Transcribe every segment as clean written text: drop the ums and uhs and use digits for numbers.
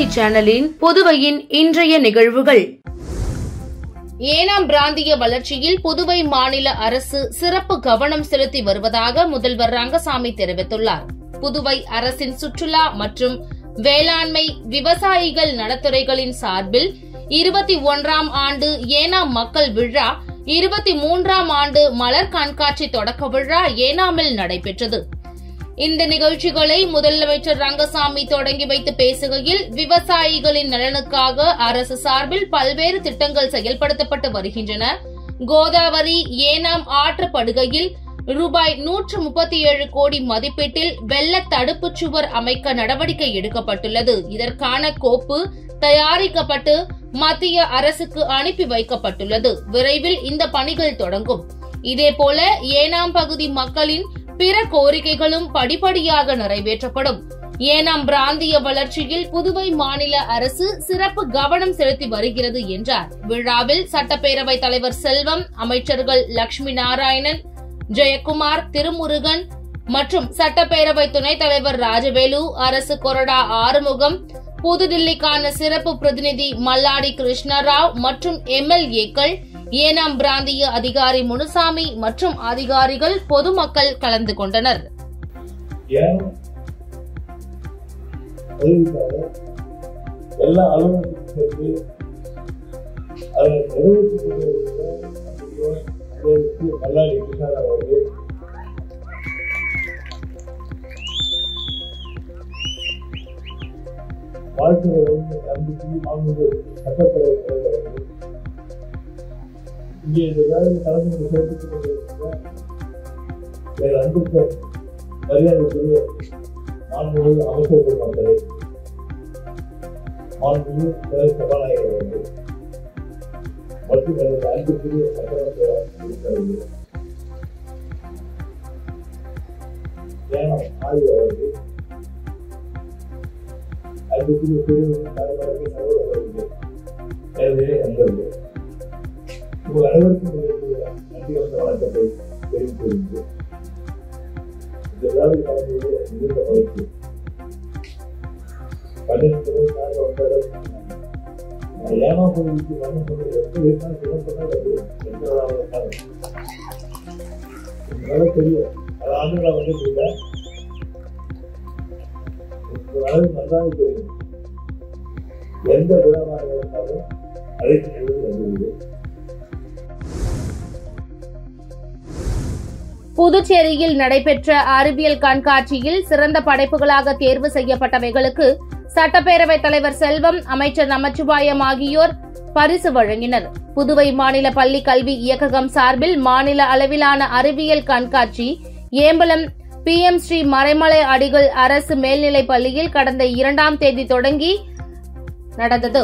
தொலைக்காட்சி சேனலின் புதுவையின் இன்றைய நிகழ்வுகள். ஏனாம் பிராந்திய வளர்ச்சியில் புதுவை மாநில அரசு சிறப்பு கவனம் செலுத்தி வருவதாக முதல்வர் ரங்கசாமி தெரிவித்துள்ளார். புதுவை அரசின் சுற்றுலா மற்றும் வேளாண்மை விவசாயிகள் நலத்துறைகளின் சார்பில் 21ஆம் ஆண்டு ஏனாம் மக்கள் விழா, 23ஆம் ஆண்டு மலர் கண்காட்சி தொடக்க விழா ஏனாமில் நடைபெற்றது. இந்த நிகழ்ச்சிகளை முதலமைச்சர் ரங்கசாமி தொடங்கி வைத்து பேசுகையில், விவசாயிகளின் நலனுக்காக அரசு சார்பில் பல்வேறு திட்டங்கள் செயல்படுத்தப்பட்டு வருகின்றன. கோதாவரி ஏனாம் ஆற்று படுகையில் ரூபாய் 137 கோடி மதிப்பீட்டில் வெள்ள தடுப்பு சுவர் அமைக்க நடவடிக்கை எடுக்கப்பட்டுள்ளது. இதற்கான கோப்பு தயாரிக்கப்பட்டு மத்திய அரசுக்கு அனுப்பி வைக்கப்பட்டுள்ளது. விரைவில் இந்த பணிகள் தொடங்கும். இதேபோல ஏனாம் பகுதி மக்களின் பிற கோரிக்கைகளும் படிப்படியாக நிறைவேற்றப்படும். ஏனாம் பிராந்திய வளர்ச்சியில் புதுவை மாநில அரசு சிறப்பு கவனம் செலுத்தி வருகிறது என்றார். விழாவில் சட்டப்பேரவைத் தலைவர் செல்வம், அமைச்சர்கள் லட்சுமி நாராயணன், ஜெயக்குமார், திருமுருகன் மற்றும் சட்டப்பேரவை துணைத் தலைவர் ராஜவேலு, அரசு கொறடா ஆறுமுகம், புதுடில்லிக்கான சிறப்பு பிரதிநிதி மல்லாடி கிருஷ்ணராவ் மற்றும் எம்எல்ஏக்கள், ஏனாம் பிராந்திய அதிகாரி முனுசாமி மற்றும் அதிகாரிகள், பொதுமக்கள் கலந்து கொண்டனர். எல்லா அலுவலகத்திற்கு மல்லாடி கிருஷ்ணராவ் அவர்கள் வாழ்க்கையை சட்டப்பேரவை இங்கே இந்த வேலையில் கலந்து சேர்த்துக் கொண்டிருக்கிற அன்புக்கு மரியாதைக்குரிய மாண்புமிகு அமைச்சர்கள் மக்களே, மாண்புமிகு துணை சபாநாயகர் அவர்கள் மற்றும் எனது அன்புக்குரிய சட்டமன்ற உறுப்பினர்கள், ஏனாம் ஆய்வு அவர்கள், அன்புக்குரிய பெரியவர்கள், தலைவர்கள், சகோதரர்கள், எனது நண்பர்கள், உங்கள் அனைவருக்கும் நன்றி வந்த வணக்கத்தை தெரிவித்து இந்த விழாவில் கலந்து மிகுந்த மகிழ்ச்சி. 12 ஏனாம் பகுதிக்கு மரணம் கொண்டு எந்த வீட்டால் சிறப்பாக நல்லா தெரியும். பல ஆண்டுகளாக வந்து அளவு நன்றாக தெரியும். எந்த விழாவாக இருந்தாலும் அழைத்து வந்துள்ளது. புதுச்சேரியில் நடைபெற்ற அறிவியல் கண்காட்சியில் சிறந்த படைப்புகளாக தேர்வு செய்யப்பட்டவைகளுக்கு சட்டப்பேரவைத் தலைவர் செல்வம், அமைச்சர் நமச்சிவாயம் ஆகியோர் பரிசு வழங்கினர். புதுவை மாநில பள்ளி கல்வி இயக்ககம் சார்பில் மாநில அளவிலான அறிவியல் கண்காட்சி ஏம்பலம் PM ஸ்ரீ மறைமலை அடிகள் அரசு மேல்நிலைப் பள்ளியில் கடந்த 2ஆம் தேதி தொடங்கி நடந்தது.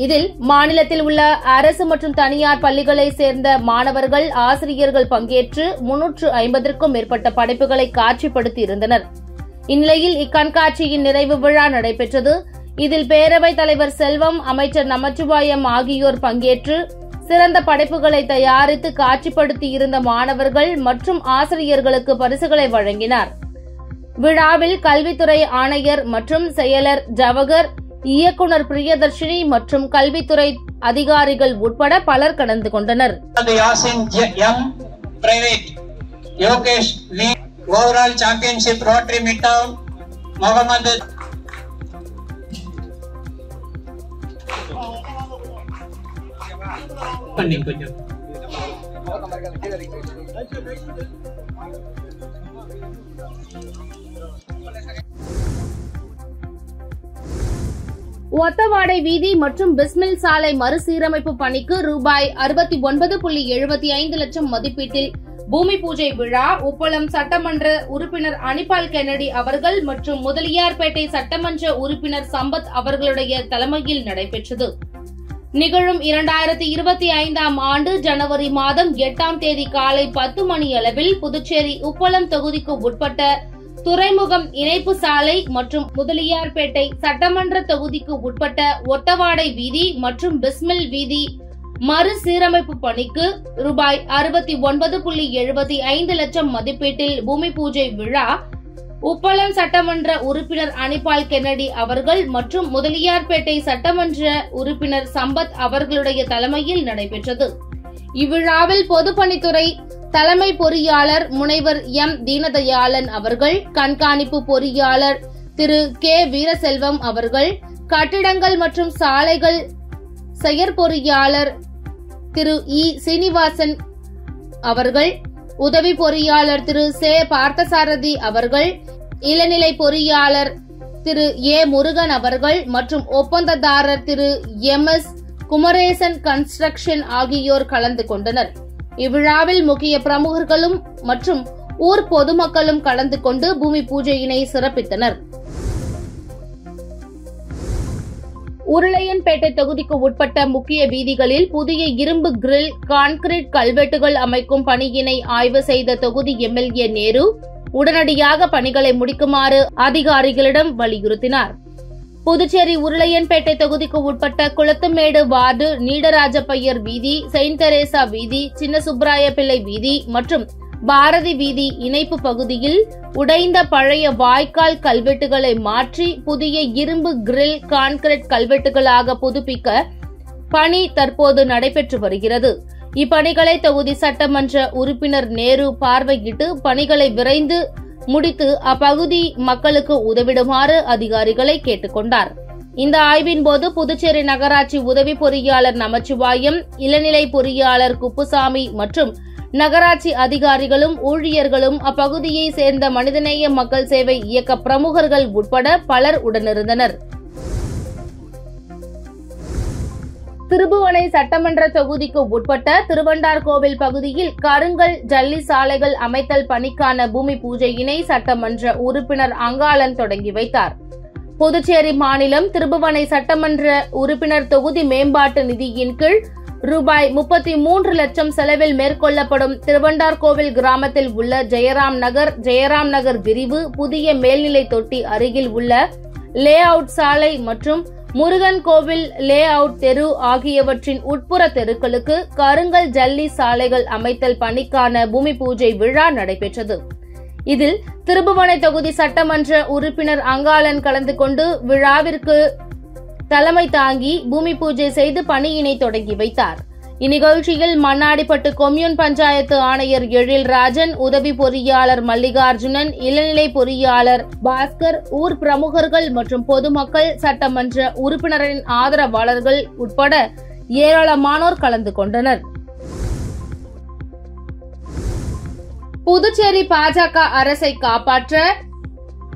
இதில் மாநிலத்தில் உள்ள அரசு மற்றும் தனியார் பள்ளிகளைச் சேர்ந்த மாணவர்கள், ஆசிரியர்கள் பங்கேற்று 350க்கும் மேற்பட்ட படைப்புகளை காட்சிப்படுத்தி இருந்தனர். இந்நிலையில் இக்கண்காட்சியின் நிறைவு விழா நடைபெற்றது. இதில் பேரவைத் தலைவர் செல்வம், அமைச்சர் நமச்சிவாயம் ஆகியோர் பங்கேற்று சிறந்த படைப்புகளை தயாரித்து காட்சிப்படுத்தி இருந்த மாணவர்கள் மற்றும் ஆசிரியர்களுக்கு பரிசுகளை வழங்கினார். விழாவில் கல்வித்துறை ஆணையர் மற்றும் செயலர் ஜவஹர், இயக்குநர் பிரியதர்ஷினி மற்றும் கல்வித்துறை அதிகாரிகள் உட்பட பலர் கலந்து கொண்டனர். Overall championship rotary midtown Mohammed கொஞ்சம் ஒத்தவாடை வீதி மற்றும் பிஸ்மில் சாலை மறுசீரமைப்பு பணிக்கு ரூபாய் 69.75 லட்சம் மதிப்பீட்டில் பூமி பூஜை விழா உப்பளம் சட்டமன்ற உறுப்பினர் அனிபால் கென்னடி அவர்கள் மற்றும் முதலியார்பேட்டை சட்டமன்ற உறுப்பினர் சம்பத் அவர்களுடைய தலைமையில் நடைபெற்றது. நிகழும் 2025ஆம் ஆண்டு ஜனவரி மாதம் 8ஆம் தேதி காலை 10 மணி அளவில் புதுச்சேரி உப்பளம் தொகுதிக்கு உட்பட்ட துறைமுகம் இணைப்பு சாலை மற்றும் முதலியார்பேட்டை சட்டமன்ற தொகுதிக்கு உட்பட்ட ஒத்தவாடை வீதி மற்றும் பிஸ்மில் வீதி மறுசீரமைப்பு பணிக்கு ரூபாய் 69.75 லட்சம் மதிப்பீட்டில் பூமி பூஜை விழா உப்பளம் சட்டமன்ற உறுப்பினர் அனிபால் கென்னடி அவர்கள் மற்றும் முதலியார்பேட்டை சட்டமன்ற உறுப்பினர் சம்பத் அவர்களுடைய தலைமையில் நடைபெற்றது. இவ்விழாவில் பொதுப்பணித்துறை தலைமை பொறியாளர் முனைவர் எம் தீனதயாளன் அவர்கள், கண்காணிப்பு பொறியாளர் திரு கே வீரசெல்வம் அவர்கள், கட்டிடங்கள் மற்றும் சாலைகள் செயற்பொறியாளர் திரு இ சீனிவாசன் அவர்கள், உதவி பொறியாளர் திரு சே பார்த்தசாரதி அவர்கள், இளநிலை பொறியாளர் திரு ஏ முருகன் அவர்கள் மற்றும் ஒப்பந்ததாரர் திரு எம் எஸ் குமரேசன் கன்ஸ்ட்ரக்ஷன் ஆகியோர் கலந்து கொண்டனர். இவ்விழாவில் முக்கிய பிரமுகர்களும் மற்றும் ஊர் பொதுமக்களும் கலந்து கொண்டு பூமி பூஜையினை சிறப்பித்தனர். உருளையன்பேட்டை தொகுதிக்கு உட்பட்ட முக்கிய வீதிகளில் புதிய இரும்பு கிரில், கான்கிரீட் கல்வெட்டுகள் அமைக்கும் பணியினை ஆய்வு செய்த தொகுதி எம்எல்ஏ நேரு உடனடியாக பணிகளை முடிக்குமாறு அதிகாரிகளிடம் வலியுறுத்தினார். புதுச்சேரி உருளையன்பேட்டை தொகுதிக்கு உட்பட்ட குளத்துமேடு வார்டு, நீடராஜப்பையர் வீதி, செயின்ட் தெரேசா வீதி, சின்ன சுப்ராய பிள்ளை வீதி மற்றும் பாரதி வீதி இணைப்பு பகுதியில் உடைந்த பழைய வாய்க்கால் கல்வெட்டுகளை மாற்றி புதிய இரும்பு கிரில், கான்கிரீட் கல்வெட்டுகளாக புதுப்பிக்க பணி தற்போது நடைபெற்று வருகிறது. இப்பணிகளை தொகுதி சட்டமன்ற உறுப்பினர் நேரு பார்வையிட்டு பணிகளை விரைந்து முடித்து அப்பகுதி மக்களுக்கு உதவிடுமாறு அதிகாரிகளை கேட்டுக் கொண்டார். இந்த ஆய்வின் போது புதுச்சேரி நகராட்சி உதவி பொறியாளர் நமச்சிவாயம், இளநிலை பொறியாளர் குப்புசாமி மற்றும் நகராட்சி அதிகாரிகளும் ஊழியர்களும் அப்பகுதியை சேர்ந்த மனிதநேய மக்கள் சேவை இயக்க பிரமுகர்கள் உட்பட பலர் உடனிருந்தனர். திருபுவனை சட்டமன்ற தொகுதிக்கு உட்பட்ட திருவண்டார்கோவில் பகுதியில் கருங்கல் ஜல்லி சாலைகள் அமைத்தல் பணிக்கான பூமி பூஜையினை சட்டமன்ற உறுப்பினர் அங்காளன் தொடங்கி வைத்தார். புதுச்சேரி மாநிலம் திருபுவனை சட்டமன்ற உறுப்பினர் தொகுதி மேம்பாட்டு நிதியின் கீழ் ரூபாய் 33 லட்சம் செலவில் மேற்கொள்ளப்படும் திருவண்டார்கோவில் கிராமத்தில் உள்ள ஜெயராம் நகர் விரிவு, புதிய மேல்நிலை தொட்டி அருகில் உள்ள லே அவுட் சாலை மற்றும் முருகன் கோவில் லே அவுட் தெரு ஆகியவற்றின் உட்புற தெருக்களுக்கு கருங்கல் ஜல்லி சாலைகள் அமைத்தல் பணிக்கான பூமி பூஜை விழா நடைபெற்றது. இதில் திருபுவனை தொகுதி சட்டமன்ற உறுப்பினர் அங்காளன் கலந்து கொண்டு விழாவிற்கு தலைமை தாங்கி பூமி பூஜை செய்து பணியினை தொடங்கி வைத்தார். இந்நிகழ்ச்சியில் மண்ணாடிப்பட்டு கொம்யூன் பஞ்சாயத்து ஆணையர் எழில்ராஜன், உதவி பொறியாளர் மல்லிகார்ஜுனன், இளநிலை பொறியாளர் பாஸ்கர், ஊர் பிரமுகர்கள் மற்றும் பொதுமக்கள், சட்டமன்ற உறுப்பினரின் ஆதரவாளர்கள் உட்பட ஏராளமானோர் கலந்து கொண்டனர். புதுச்சேரி பாஜக அரசை காப்பாற்ற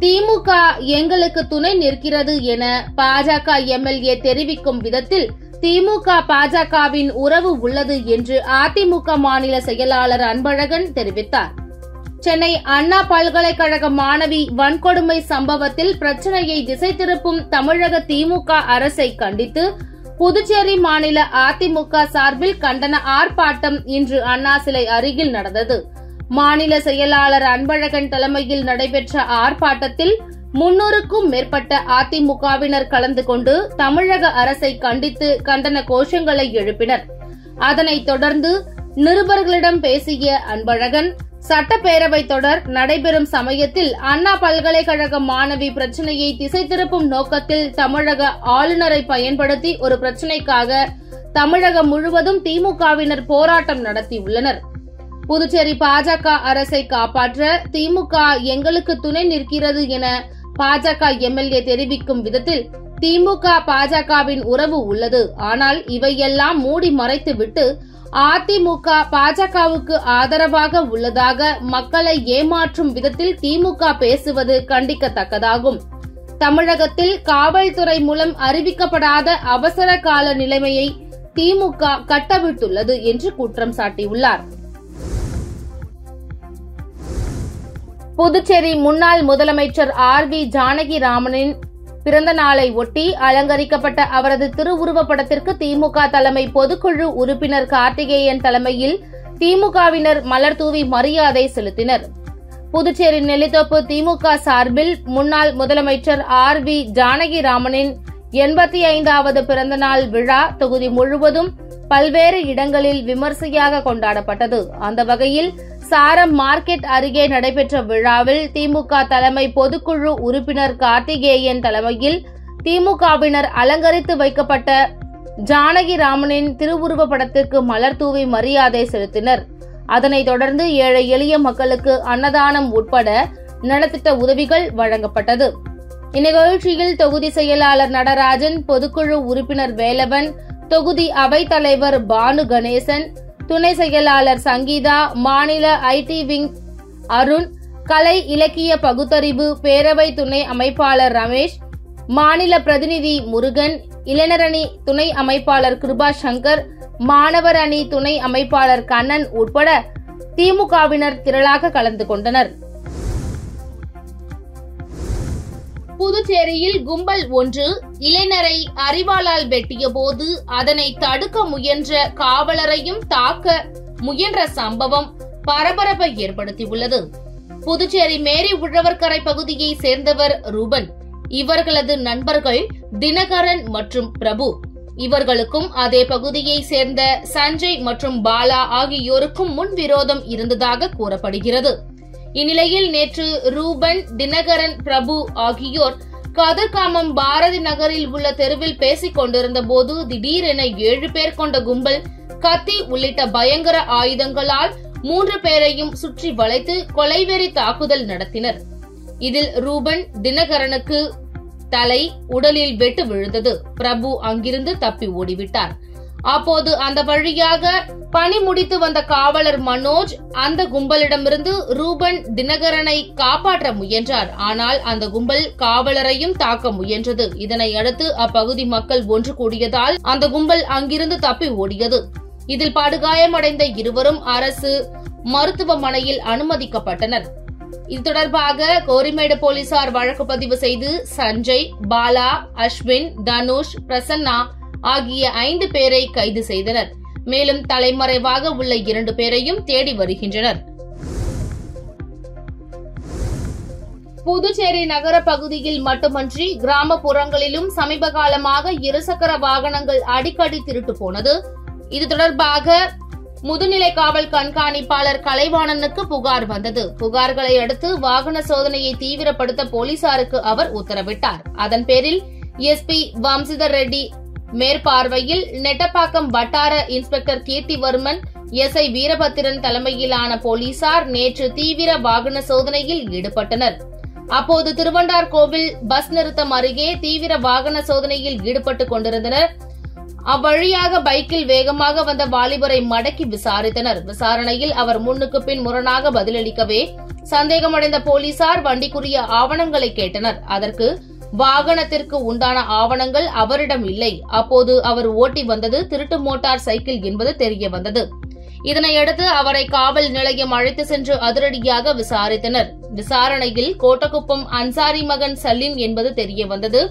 திமுக எங்களுக்கு துணை நிற்கிறது என பாஜக எம்எல்ஏ தெரிவிக்கும் விதத்தில் திமுக பாஜகவின் உறவு உள்ளது என்று அதிமுக மாநில செயலாளர் அன்பழகன் தெரிவித்தார். சென்னை அண்ணா பல்கலைக்கழக மாணவி வன்கொடுமை சம்பவத்தில் பிரச்சனையை திசை திருப்பும் தமிழக திமுக அரசை கண்டித்து புதுச்சேரி மாநில அதிமுக சார்பில் கண்டன ஆர்ப்பாட்டம் இன்று அண்ணா சிலை அருகில் நடந்தது. மாநில செயலாளர் அன்பழகன் தலைமையில் நடைபெற்ற ஆர்ப்பாட்டத்தில் 300க்கும் மேற்பட்ட அதிமுகவினர் கலந்து கொண்டு தமிழக அரசை கண்டித்து கண்டன கோஷங்களை எழுப்பினர். அதனைத் தொடர்ந்து நிருபர்களிடம் பேசிய அன்பழகன், சட்டப்பேரவை தொடர் நடைபெறும் சமயத்தில் அண்ணா பல்கலைக்கழக மாணவி பிரச்சினையை திசை திருப்பும் நோக்கத்தில் தமிழக ஆளுநரை பயன்படுத்தி ஒரு பிரச்சினைக்காக தமிழகம் முழுவதும் திமுகவினர் போராட்டம் நடத்தியுள்ளனர். புதுச்சேரி பாஜக அரசை காப்பாற்ற திமுக எங்களுக்கு துணை நிற்கிறது என பாஜக எம்எல்ஏ தெரிவிக்கும் விதத்தில் திமுக பாஜகவின் உறவு உள்ளது, ஆனால் இவையெல்லாம் மூடி மறைத்துவிட்டு அதிமுக பாஜகவுக்கு ஆதரவாக உள்ளதாக மக்களை ஏமாற்றும் விதத்தில் திமுக பேசுவது கண்டிக்கத்தக்கதாகும். தமிழகத்தில் காவல்துறை மூலம் அறிவிக்கப்படாத அவசர கால நிலைமையை திமுக கட்டவிழ்த்துள்ளது என்று குற்றம் சாட்டியுள்ளார். புதுச்சேரி முன்னாள் முதலமைச்சர் ஆர்.வி. ஜானகிராமனின் பிறந்த நாளை ஒட்டி அலங்கரிக்கப்பட்ட அவரது திருவுருவப் படத்திற்கு திமுக தலைமை பொதுக்குழு உறுப்பினர் கார்த்திகேயன் தலைமையில் திமுகவினர் மலர் தூவி மரியாதை செலுத்தினர். புதுச்சேரி நெல்லித்தோப்பு திமுக சார்பில் முன்னாள் முதலமைச்சர் ஆர்.வி. ஜானகிராமனின் 85வது பிறந்தநாள் விழா தொகுதி முழுவதும் பல்வேறு இடங்களில் விமர்சையாக கொண்டாடப்பட்டது. அந்த வகையில் சாரம் மார்க்கெட் அருகே நடைபெற்ற விழாவில் திமுக தலைமை பொதுக்குழு உறுப்பினர் கார்த்திகேயன் தலைமையில் திமுகவினர் அலங்கரித்து வைக்கப்பட்ட ஜானகிராமனின் திருவுருவ படத்திற்கு மலர் தூவி மரியாதை செலுத்தினர். அதனைத் தொடர்ந்து ஏழை எளிய மக்களுக்கு அன்னதானம் உட்பட நலத்திட்ட உதவிகள் வழங்கப்பட்டது. இந்நிகழ்ச்சியில் தொகுதி செயலாளர் நடராஜன், பொதுக்குழு உறுப்பினர் வேலவன், தொகுதி அவைத் தலைவர் பானு கணேசன், துணை செயலாளர் சங்கீதா, மாநில ஐடி விங் அருண், கலை இலக்கிய பகுத்தறிவு பேரவை துணை அமைப்பாளர் ரமேஷ், மாநில பிரதிநிதி முருகன், இளைஞர் அணி துணை அமைப்பாளர் கிருபா சங்கர், மாணவர் அணி துணை அமைப்பாளர் கண்ணன் உட்பட திமுகவினர் திரளாக கலந்து கொண்டனர். புதுச்சேரியில் கும்பல் ஒன்று இளைஞரை அரிவாளால் வெட்டிய போது அதனை தடுக்க முயன்ற காவலரையும் தாக்க முயன்ற சம்பவம் பரபரப்பை ஏற்படுத்தியுள்ளது. புதுச்சேரி மேரி உழவர்கரை பகுதியை சேர்ந்தவர் ரூபன். இவர்களது நண்பர்கள் தினகரன் மற்றும் பிரபு. இவர்களுக்கும் அதே பகுதியை சேர்ந்த சஞ்சய் மற்றும் பாலா ஆகியோருக்கும் முன்விரோதம் இருந்ததாக கூறப்படுகிறது. இந்நிலையில் நேற்று ரூபன், தினகரன், பிரபு ஆகியோர் கதிர்காமம் பாரதி நகரில் உள்ள தெருவில் பேசிக் கொண்டிருந்த போது திடீரென 7 பேர் கொண்ட கும்பல் கத்தி உள்ளிட்ட பயங்கர ஆயுதங்களால் 3 பேரையும் சுற்றி வளைத்து கொலைவெறி தாக்குதல் நடத்தினர். இதில் ரூபன், தினகரனுக்கு தலை, உடலில் வெட்டு விழுந்தது. பிரபு அங்கிருந்து தப்பி ஓடிவிட்டார். அப்போது அந்த வழியாக பணி முடித்து வந்த காவலர் மனோஜ் அந்த கும்பலிடமிருந்து ரூபன், தினகரனை காப்பாற்ற முயன்றார். ஆனால் அந்த கும்பல் காவலரையும் தாக்க முயன்றது. இதனை அடுத்து அப்பகுதி மக்கள் ஒன்று கூடியதால் அந்த கும்பல் அங்கிருந்து தப்பி ஓடியது. இதில் படுகாயமடைந்த இருவரும் அரசு மருத்துவமனையில் அனுமதிக்கப்பட்டனர். இது தொடர்பாக கோரிமேடு போலீசார் வழக்கு பதிவு செய்து சஞ்சய், பாலா, அஸ்வின், தனுஷ், பிரசன்னா ஆகிய 5 பேரை கைது செய்தனர். மேலும் தலைமறைவாக உள்ள 2 பேரையும் தேடி வருகின்றனர். புதுச்சேரி நகர பகுதியில் மட்டுமன்றி கிராமப்புறங்களிலும் சமீப காலமாக இருசக்கர வாகனங்கள் அடிக்கடி திருட்டு போனது. இது தொடர்பாக முதுநிலை காவல் கண்காணிப்பாளர் கலைவாணனுக்கு புகார் வந்தது. புகார்களை அடுத்து வாகன சோதனையை தீவிரப்படுத்த போலீசாருக்கு அவர் உத்தரவிட்டார். அதன் பேரில் எஸ்பி வம்சிதர் ரெட்டி மேற்பார்வையில் நெட்டப்பாக்கம் வட்டார இன்ஸ்பெக்டர் கீர்த்திவர்மன், எஸ்ஐ வீரபத்திரன் தலைமையிலான போலீசார் நேற்று தீவிர வாகன சோதனையில் ஈடுபட்டனர். அப்போது திருவண்டார் கோவில் பஸ் நிறுத்தம் அருகே தீவிர வாகன சோதனையில் ஈடுபட்டுக் கொண்டிருந்தனர். அவ்வழியாக பைக்கில் வேகமாக வந்த வாலிபரை மடக்கி விசாரித்தனர். விசாரணையில் அவர் முன்னுக்கு பின் முரணாக பதிலளிக்கவே சந்தேகமடைந்த போலீசார் வண்டிக்குரிய ஆவணங்களை கேட்டனர். அதற்கு வாகனத்திற்கு உண்டான ஆவணங்கள் அவரிடம் இல்லை. அப்போது அவர் ஓட்டி வந்தது திருட்டு மோட்டார் சைக்கிள் என்பது தெரிய வந்தது. இதனையடுத்து அவரை காவல் நிலையம் அழைத்து சென்று அதிரடியாக விசாரித்தனர். விசாரணையில் கோட்டக்குப்பம் அன்சாரி மகன் சலீம் என்பது தெரிய வந்தது.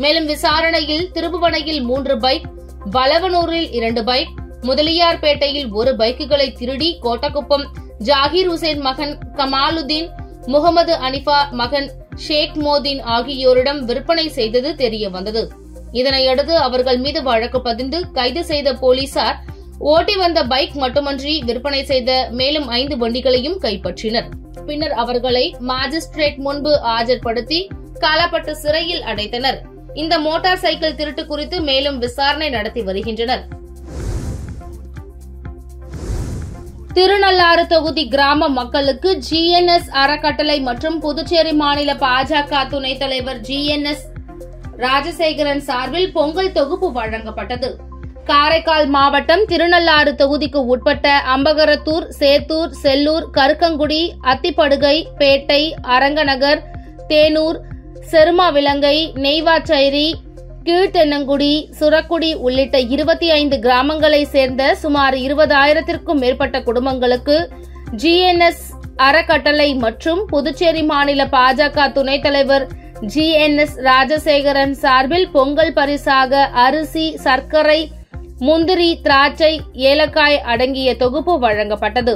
மேலும் விசாரணையில் திருபுவனையில் 3 பைக், வளவனூரில் 2 பைக், முதலியார்பேட்டையில் 1 பைக்குகளை திருடி கோட்டக்குப்பம் ஜாகிர் ஹுசேன் மகன் கமாலுதீன், முகமது அனிஃபா மகன் ஷேக் மோதீன் ஆகியோரிடம் விற்பனை செய்தது தெரிய வந்தது. இதனையடுத்து அவர்கள் மீது வழக்கு பதிந்து கைது செய்த போலீசார் ஓட்டி வந்த பைக் மட்டுமன்றி விற்பனை செய்த மேலும் 5 வண்டிகளையும் கைப்பற்றினர். பின்னர் அவர்களை மாஜிஸ்ட்ரேட் முன்பு ஆஜர்படுத்தி காலாப்பட்டு சிறையில் அடைத்தனர். இந்த மோட்டார் சைக்கிள் திருட்டு குறித்து மேலும் விசாரணை நடத்தி வருகின்றனர். திருநள்ளாறு தொகுதி கிராம மக்களுக்கு GNS அறக்கட்டளை மற்றும் புதுச்சேரி மாநில பாஜக துணைத் தலைவர் GNS ராஜசேகரன் சார்பில் பொங்கல் தொகுப்பு வழங்கப்பட்டது. காரைக்கால் மாவட்டம் திருநள்ளாறு தொகுதிக்கு உட்பட்ட அம்பகரத்தூர், சேத்தூர், செல்லூர், கருக்கங்குடி, அத்திப்படுகை, பேட்டை, அரங்கநகர், தேனூர், செருமாவிலங்கை, நெய்வாச்சேரி, கீழ்த்தென்னங்குடி, சுரக்குடி உள்ளிட்ட 25 கிராமங்களை சேர்ந்த சுமார் 20,000க்கும் மேற்பட்ட குடும்பங்களுக்கு GNS அறக்கட்டளை மற்றும் புதுச்சேரி மாநில பாஜக துணைத் தலைவர் GNS ராஜசேகரன் சார்பில் பொங்கல் பரிசாக அரிசி, சர்க்கரை, முந்திரி, திராட்சை, ஏலக்காய் அடங்கிய தொகுப்பு வழங்கப்பட்டது.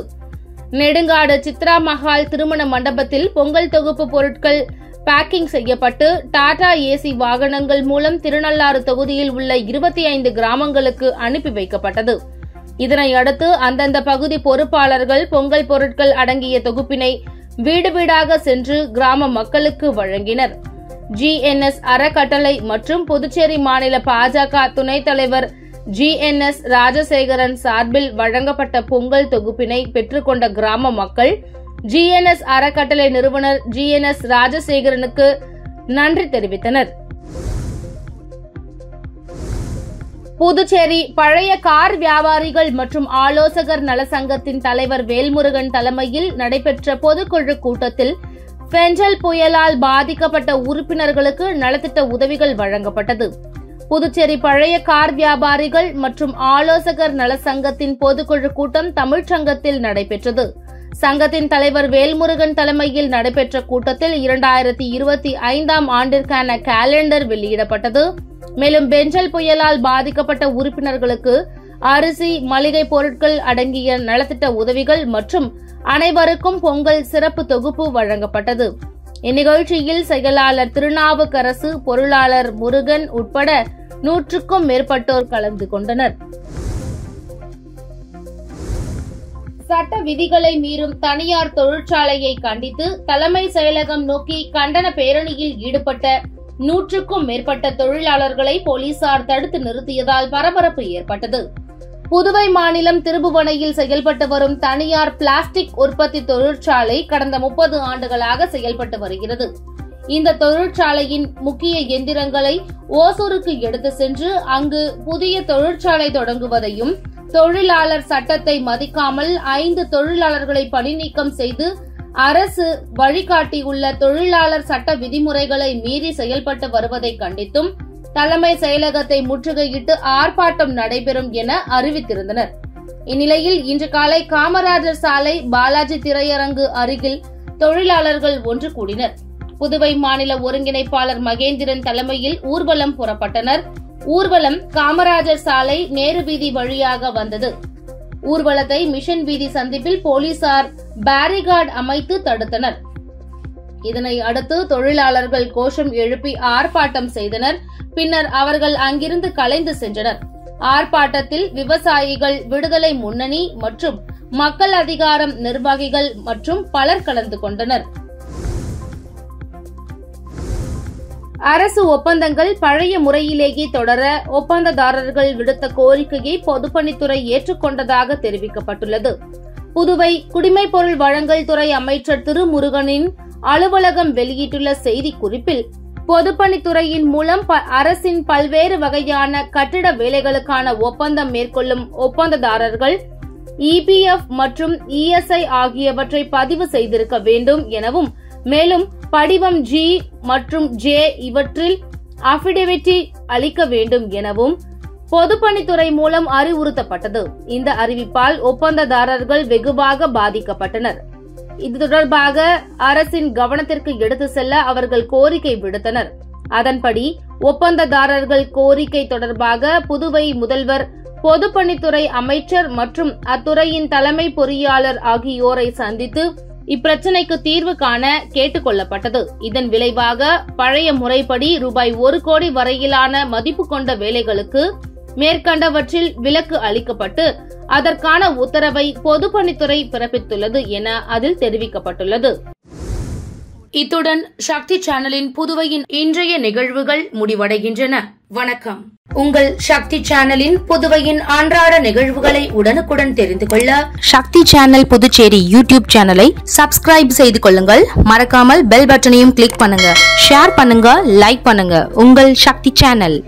நெடுங்காடு சித்ரா மஹால் திருமண மண்டபத்தில் பொங்கல் தொகுப்பு பொருட்கள் பேக்கிங் செய்யப்பட்டு டாடா ஏசி வாகனங்கள் மூலம் திருநள்ளாறு தொகுதியில் உள்ள 25 கிராமங்களுக்கு அனுப்பி வைக்கப்பட்டது. இதனை அடுத்து அந்தந்த பகுதி பொறுப்பாளர்கள் பொங்கல் பொருட்கள் அடங்கிய தொகுப்பினை வீடு வீடாக சென்று கிராம மக்களுக்கு வழங்கினர். ஜிஎன்எஸ் அறக்கட்டளை மற்றும் புதுச்சேரி மாநில பாஜக துணைத் தலைவர் ஜிஎன்எஸ் ராஜசேகரன் சார்பில் வழங்கப்பட்ட பொங்கல் தொகுப்பினை பெற்றுக்கொண்ட கிராம மக்கள் ஜிஎன்எஸ் அறக்கட்டளை நிறுவனர் ஜிஎன்எஸ் ராஜசேகரனுக்கு நன்றி தெரிவித்தனர். புதுச்சேரி பழைய கார் வியாபாரிகள் மற்றும் ஆலோசகர் நல சங்கத்தின் தலைவர் வேல்முருகன் தலைமையில் நடைபெற்ற பொதுக்குழு கூட்டத்தில் பெஞ்சல் புயலால் பாதிக்கப்பட்ட உறுப்பினர்களுக்கு நலத்திட்ட உதவிகள் வழங்கப்பட்டது. புதுச்சேரி பழைய கார் வியாபாரிகள் மற்றும் ஆலோசகர் நல சங்கத்தின் பொதுக்குழு கூட்டம் தமிழ்ச்சங்கத்தில் நடைபெற்றது. சங்கத்தின் தலைவர் வேல்முருகன் தலைமையில் நடைபெற்ற கூட்டத்தில் 2025 ஆண்டிற்கான காலண்டர் வெளியிடப்பட்டது. மேலும் பெஞ்சல் புயலால் பாதிக்கப்பட்ட உறுப்பினர்களுக்கு அரிசி, மளிகை பொருட்கள் அடங்கிய நலத்திட்ட உதவிகள் மற்றும் அனைவருக்கும் பொங்கல் சிறப்பு தொகுப்பு வழங்கப்பட்டது. இந்நிகழ்ச்சியில் செயலாளர் திருநாவுக்கரசு, பொருளாளர் முருகன் உட்பட 100க்கும் மேற்பட்டோர் கலந்து கொண்டனர். சட்ட விதிகளை மீறும் தனியார் தொழிற்சாலையை கண்டித்து தலைமை செயலகம் நோக்கி கண்டன பேரணியில் ஈடுபட்ட 100க்கும் மேற்பட்ட தொழிலாளர்களை போலீசார் தடுத்து நிறுத்தியதால் பரபரப்பு ஏற்பட்டது. புதுவை மாநிலம் திருபுவனையில் செயல்பட்டு வரும் தனியார் பிளாஸ்டிக் உற்பத்தி தொழிற்சாலை கடந்த 30 ஆண்டுகளாக செயல்பட்டு வருகிறது. இந்த தொழிற்சாலையின் முக்கிய எந்திரங்களை ஓசூருக்கு எடுத்து சென்று அங்கு புதிய தொழிற்சாலை தொடங்குவதையும், தொழிலாளர் சட்டத்தை மதிக்காமல் 5 தொழிலாளர்களை பணிநீக்கம் செய்து அரசு வழிகாட்டியுள்ள தொழிலாளர் சட்ட விதிமுறைகளை மீறி செயல்பட்டு வருவதை கண்டித்தும் தலைமை செயலகத்தை முற்றுகையிட்டு ஆர்ப்பாட்டம் நடைபெறும் என அறிவித்திருந்தனர். இந்நிலையில் இன்று காலை காமராஜர் சாலை பாலாஜி திரையரங்கு அருகில் தொழிலாளர்கள் ஒன்று கூடினர். புதுவை மாநில ஒருங்கிணைப்பாளர் மகேந்திரன் தலைமையில் ஊர்வலம் புறப்பட்டனர். ஊர்வலம் காமராஜர் சாலை நேரு வீதி வழியாக வந்தது. ஊர்வலத்தை மிஷன் வீதி சந்திப்பில் போலீசார் பேரிகார்டு அமைத்து தடுத்தனர். இதனை அடுத்து தொழிலாளர்கள் கோஷம் எழுப்பி ஆர்ப்பாட்டம் செய்தனர். பின்னர் அவர்கள் அங்கிருந்து கலைந்து சென்றனர். ஆர்ப்பாட்டத்தில் விவசாயிகள் விடுதலை முன்னணி மற்றும் மக்கள் அதிகாரம் நிர்வாகிகள் மற்றும் பலர் கலந்து கொண்டனர். அரசு ஒப்பந்தங்கள் பழைய முறையிலேயே தொடர ஒப்பந்ததாரர்கள் விடுத்த கோரிக்கையை பொதுப்பணித்துறை ஏற்றுக்கொண்டதாக தெரிவிக்கப்பட்டுள்ளது. புதுவை குடிமைப்பொருள் வழங்கல் துறை அமைச்சர் திருமுருகனின் அலுவலகம் வெளியிட்டுள்ள செய்திக்குறிப்பில், பொதுப்பணித்துறையின் மூலம் அரசின் பல்வேறு வகையான கட்டிட வேலைகளுக்கான ஒப்பந்தம் மேற்கொள்ளும் ஒப்பந்ததாரர்கள் EPF மற்றும் ESI ஆகியவற்றை பதிவு செய்திருக்க வேண்டும் எனவும், மேலும் படிவம் G மற்றும் J இவற்றில் அபிடவிட் அளிக்க வேண்டும் எனவும் பொதுப்பணித்துறை மூலம் அறிவுறுத்தப்பட்டது. இந்த அறிவிப்பால் ஒப்பந்ததாரர்கள் வெகுவாக பாதிக்கப்பட்டனர். இது தொடர்பாக அரசின் கவனத்திற்கு எடுத்து செல்ல அவர்கள் கோரிக்கை விடுத்தனர். அதன்படி ஒப்பந்ததாரர்கள் கோரிக்கை தொடர்பாக புதுவை முதல்வர், பொதுப்பணித்துறை அமைச்சர் மற்றும் அத்துறையின் தலைமை பொறியாளர் ஆகியோரை சந்தித்து இப்பிரச்சினைக்கு தீர்வு காண கேட்டுக் கொள்ளப்பட்டது. இதன் விளைவாக பழைய முறைப்படி ரூபாய் 1 கோடி வரையிலான மதிப்பு கொண்ட வேலைகளுக்கு மேற்கண்டவற்றில் விலக்கு அளிக்கப்பட்டு அதற்கான உத்தரவை பொதுப்பணித்துறை பிறப்பித்துள்ளது என அதில் தெரிவிக்கப்பட்டுள்ளது. இத்துடன் சக்தி சேனலின் புதுவையின் இன்றைய நிகழ்வுகள் முடிவடைகின்றன. வணக்கம். உங்கள் சக்தி சேனலின் புதுவையின் அன்றாட நிகழ்வுகளை உடனுக்குடன் தெரிந்து கொள்ள சக்தி சேனல் புதுச்சேரி யூடியூப் சேனலை சப்ஸ்கிரைப் செய்து கொள்ளுங்கள். மறக்காமல் பெல் பட்டனையும் கிளிக் பண்ணுங்க, ஷேர் பண்ணுங்க, லைக் பண்ணுங்க. உங்கள் சக்தி சேனல்.